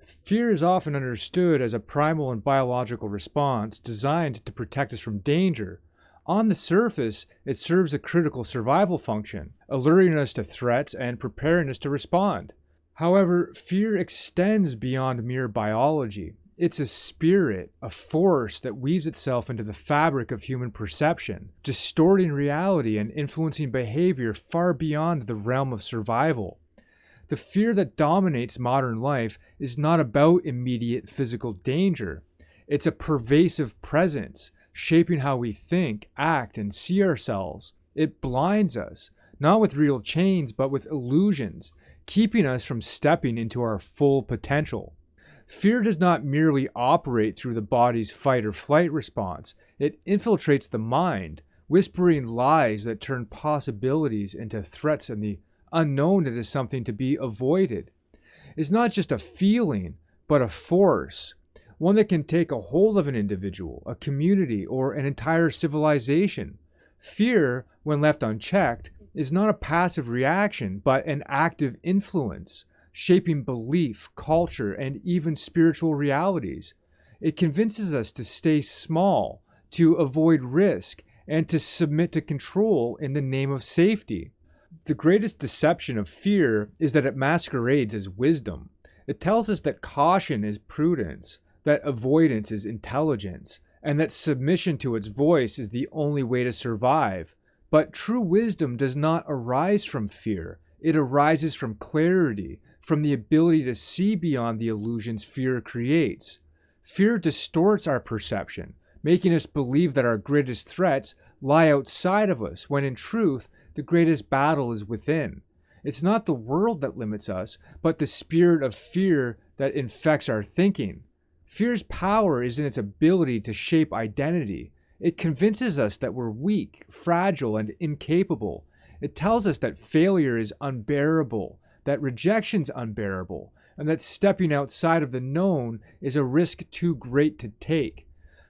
Fear is often understood as a primal and biological response designed to protect us from danger. On the surface, it serves a critical survival function, alerting us to threats and preparing us to respond. However, fear extends beyond mere biology. It's a spirit, a force that weaves itself into the fabric of human perception, distorting reality and influencing behavior far beyond the realm of survival. The fear that dominates modern life is not about immediate physical danger. It's a pervasive presence, shaping how we think, act, and see ourselves. It blinds us, not with real chains, but with illusions, keeping us from stepping into our full potential. Fear does not merely operate through the body's fight or flight response. It infiltrates the mind, whispering lies that turn possibilities into threats and the unknown into something to be avoided. It's not just a feeling, but a force, one that can take a hold of an individual, a community, or an entire civilization. Fear, when left unchecked, is not a passive reaction, but an active influence, shaping belief, culture, and even spiritual realities. It convinces us to stay small, to avoid risk, and to submit to control in the name of safety. The greatest deception of fear is that it masquerades as wisdom. It tells us that caution is prudence, that avoidance is intelligence, and that submission to its voice is the only way to survive. But true wisdom does not arise from fear. It arises from clarity, from the ability to see beyond the illusions fear creates. Fear distorts our perception, making us believe that our greatest threats lie outside of us, when in truth, the greatest battle is within. It's not the world that limits us, but the spirit of fear that infects our thinking. Fear's power is in its ability to shape identity. It convinces us that we're weak, fragile, and incapable. It tells us that failure is unbearable, that rejection's unbearable, and that stepping outside of the known is a risk too great to take.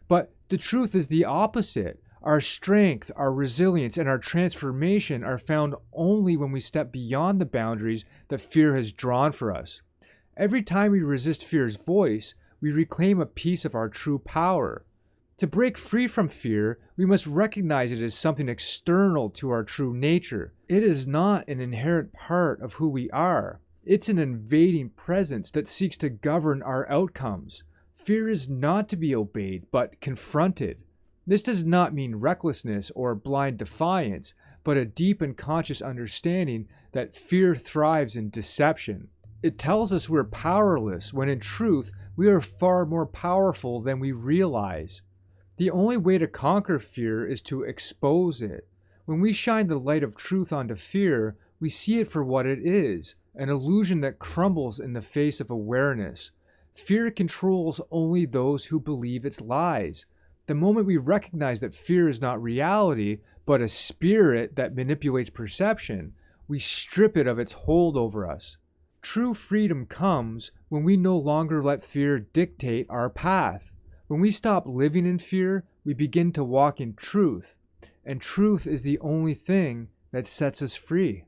But the truth is the opposite. Our strength, our resilience, and our transformation are found only when we step beyond the boundaries that fear has drawn for us. Every time we resist fear's voice, we reclaim a piece of our true power. To break free from fear, we must recognize it as something external to our true nature. It is not an inherent part of who we are. It's an invading presence that seeks to govern our outcomes. Fear is not to be obeyed, but confronted. This does not mean recklessness or blind defiance, but a deep and conscious understanding that fear thrives in deception. It tells us we're powerless, when in truth, we are far more powerful than we realize. The only way to conquer fear is to expose it. When we shine the light of truth onto fear, we see it for what it is, an illusion that crumbles in the face of awareness. Fear controls only those who believe its lies. The moment we recognize that fear is not reality, but a spirit that manipulates perception, we strip it of its hold over us. True freedom comes when we no longer let fear dictate our path. When we stop living in fear, we begin to walk in truth, and truth is the only thing that sets us free.